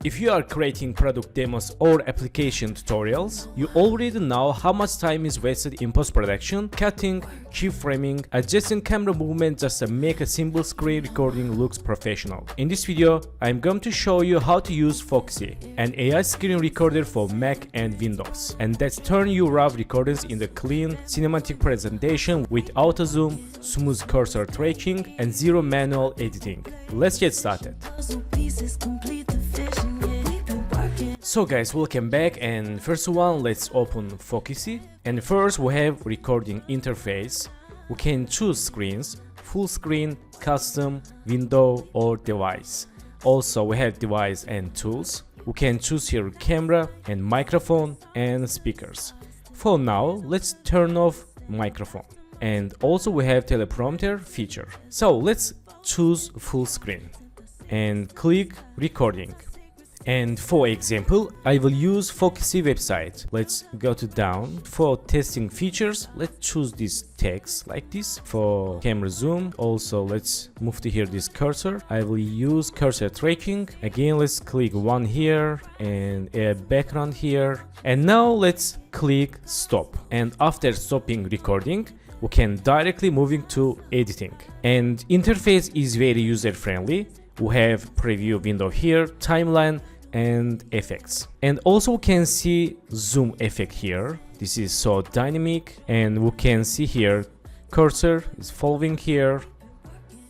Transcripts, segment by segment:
If you are creating product demos or application tutorials, you already know how much time is wasted in post-production, cutting, keyframing, adjusting camera movement just to make a simple screen recording looks professional. In this video, I'm going to show you how to use FocuSee, an AI screen recorder for Mac and Windows, and that's turn your raw recordings into clean, cinematic presentation with auto zoom, smooth cursor tracking, and zero manual editing. Let's get started. So guys, welcome back, and first one, let's open FocuSee. And first we have recording interface. We can choose screens, full screen, custom, window or device. Also we have device and tools. We can choose here camera and microphone and speakers. For now, let's turn off microphone. And also we have teleprompter feature. So let's choose full screen and click recording. And for example, I will use FocuSee website. Let's go to down. For testing features, let's choose this text like this. For camera zoom, also let's move to here this cursor. I will use cursor tracking. Again, let's click one here and a background here. And now let's click stop. And after stopping recording, we can directly moving to editing. And interface is very user friendly. We have preview window here, timeline, and effects. And also we can see zoom effect here. This is so dynamic, and we can see here cursor is following here.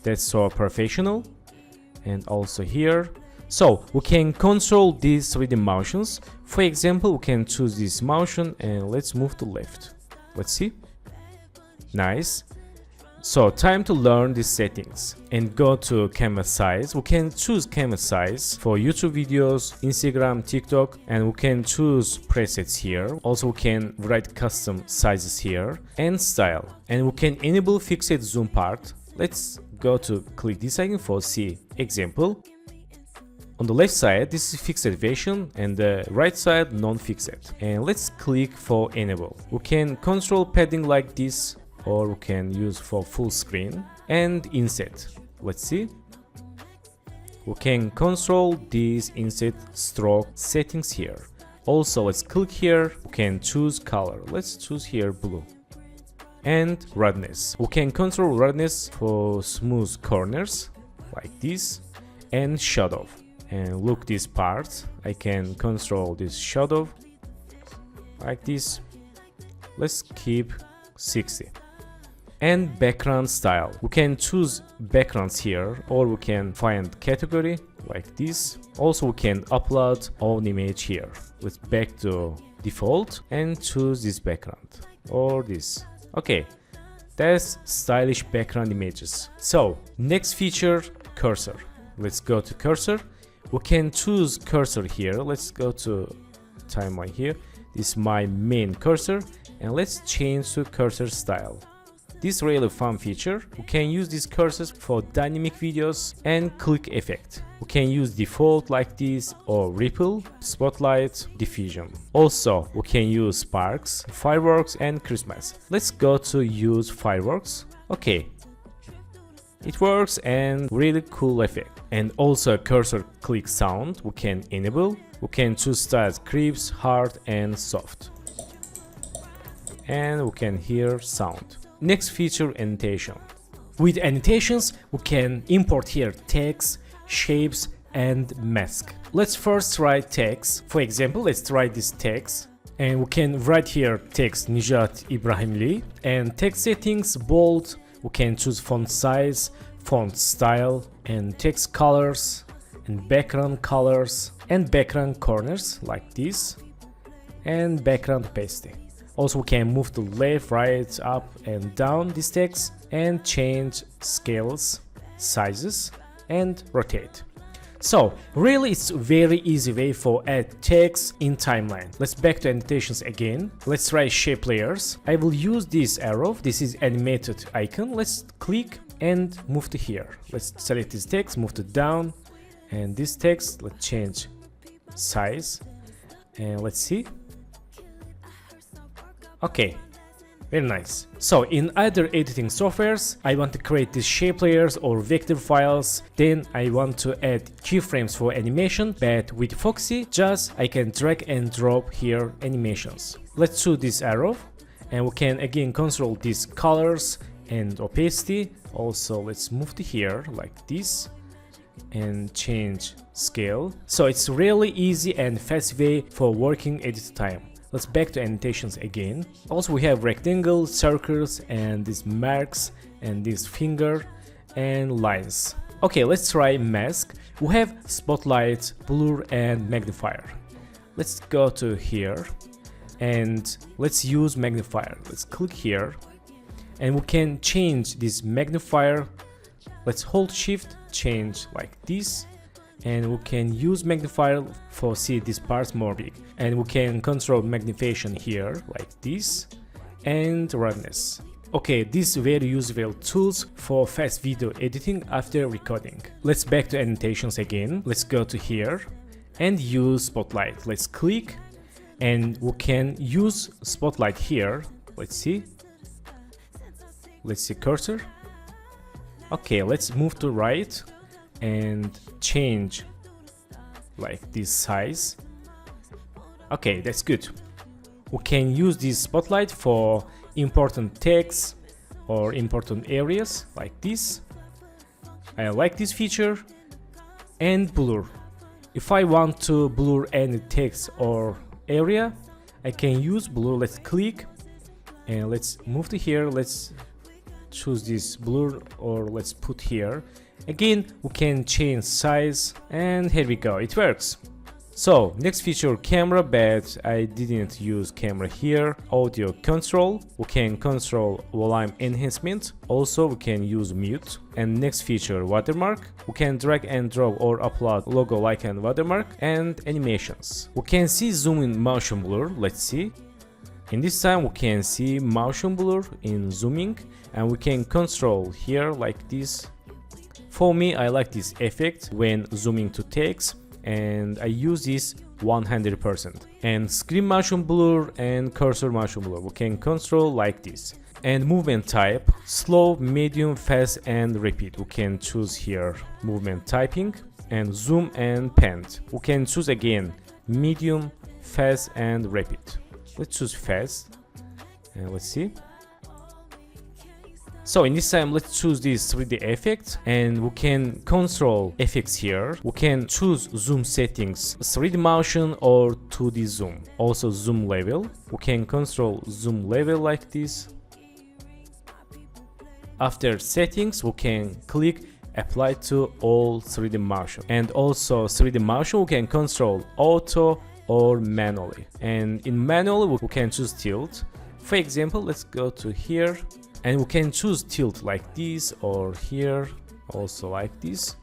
That's so professional. And also here. So we can control these 3D motions. For example, we can choose this motion and let's move to left. Let's see. Nice. So time to learn these settings and go to camera size. We can choose camera size for YouTube videos, Instagram, TikTok, and we can choose presets here. Also we can write custom sizes here and style, and we can enable fixed zoom part. Let's go to click this icon for see example. On the left side, this is fixed version, and the right side non-fixed. And let's click for enable. We can control padding like this, or we can use for full screen and inset. Let's see. We can control these inset stroke settings here. Also, let's click here. We can choose color. Let's choose here blue. And roughness. We can control roughness for smooth corners like this, and shadow. And look this part. I can control this shadow like this. Let's keep 60. And background style. We can choose backgrounds here, or we can find category like this. Also we can upload own image here. Let's back to default and choose this background or this. Okay, that's stylish background images. So next feature, cursor. Let's go to cursor. We can choose cursor here. Let's go to timeline here. This is my main cursor, and let's change to cursor style. This really fun feature. We can use these cursors for dynamic videos and click effect. We can use default like this, or ripple, spotlight, diffusion. Also, we can use sparks, fireworks, and Christmas. Let's go to use fireworks. Okay, it works, and really cool effect. And also cursor click sound we can enable. We can choose styles crisp, hard, and soft. And we can hear sound. Next feature, annotation. With annotations, we can import here text, shapes, and mask. Let's first write text. For example, let's write this text. And we can write here text Nijat Ibrahimli. And text settings, bold. We can choose font size, font style, and text colors, and background colors, and background corners like this, and background opacity. Also we can move to left, right, up and down this text, and change scales, sizes, and rotate. So really it's very easy way for add text in timeline. Let's back to annotations again. Let's try shape layers. I will use this arrow. This is animated icon. Let's click and move to here. Let's select this text, move to down, and this text, let's change size, and let's see. Okay, Very nice. So in either editing softwares, I want to create these shape layers or vector files. Then I want to add keyframes for animation, but with FocuSee, just I can drag and drop here animations. Let's choose this arrow, and we can again control these colors and opacity. Also, let's move to here like this and change scale. So it's really easy and fast way for working edit time. Let's back to annotations again. Also we have rectangles, circles, and these marks, and this finger and lines. Okay, let's try mask. We have spotlight, blur, and magnifier. Let's go to here and let's use magnifier. Let's click here and we can change this magnifier. Let's hold shift, change like this, and we can use magnifier for see this part more big, and we can control magnification here like this, and roughness. Okay, these very useful tools for fast video editing after recording. Let's back to annotations again. Let's go to here and use spotlight. Let's click and we can use spotlight here. Let's see cursor. Okay, let's move to right and change like this size. Okay, that's good. We can use this spotlight for important text or important areas like this. I like this feature. And blur. If I want to blur any text or area, I can use blur. Let's click and let's move to here. Let's choose this blur, or let's put here. Again, we can change size, and here we go, it works. So next feature, camera, but I didn't use camera here. Audio control, we can control volume enhancement. Also we can use mute. And next feature, watermark, we can drag and drop or upload logo like and watermark. And animations, we can see zoom in motion blur. Let's see. In this time we can see motion blur in zooming, and we can control here like this. For me, I like this effect when zooming to text, and I use this 100%. And screen motion blur and cursor motion blur, we can control like this. And movement type, slow, medium, fast, and repeat. We can choose here movement typing, and zoom and pan. We can choose again medium, fast, and repeat. Let's choose fast, and let's see. So in this time, let's choose this 3D effect, and we can control effects here. We can choose zoom settings, 3D motion or 2D zoom. Also zoom level, we can control zoom level like this. After settings, we can click apply to all 3D motion, and also 3D motion we can control auto or manually. And in manually we can choose tilt. For example, let's go to here and we can choose tilt like this, or here also like this.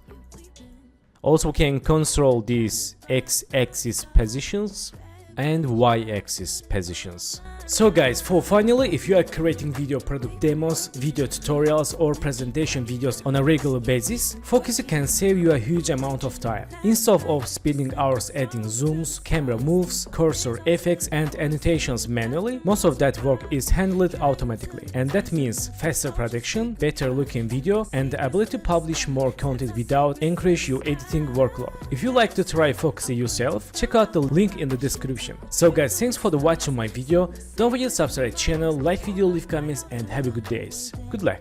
Also we can control these x-axis positions and y-axis positions. So guys, for finally, if you are creating video product demos, video tutorials, or presentation videos on a regular basis, FocuSee can save you a huge amount of time. Instead of spending hours adding zooms, camera moves, cursor effects, and annotations manually, most of that work is handled automatically. And that means faster production, better looking video, and the ability to publish more content without increase your editing workload. If you like to try FocuSee yourself, check out the link in the description. So guys, thanks for watching my video. Don't forget to subscribe channel, like video, leave comments, and have a good days. Good luck.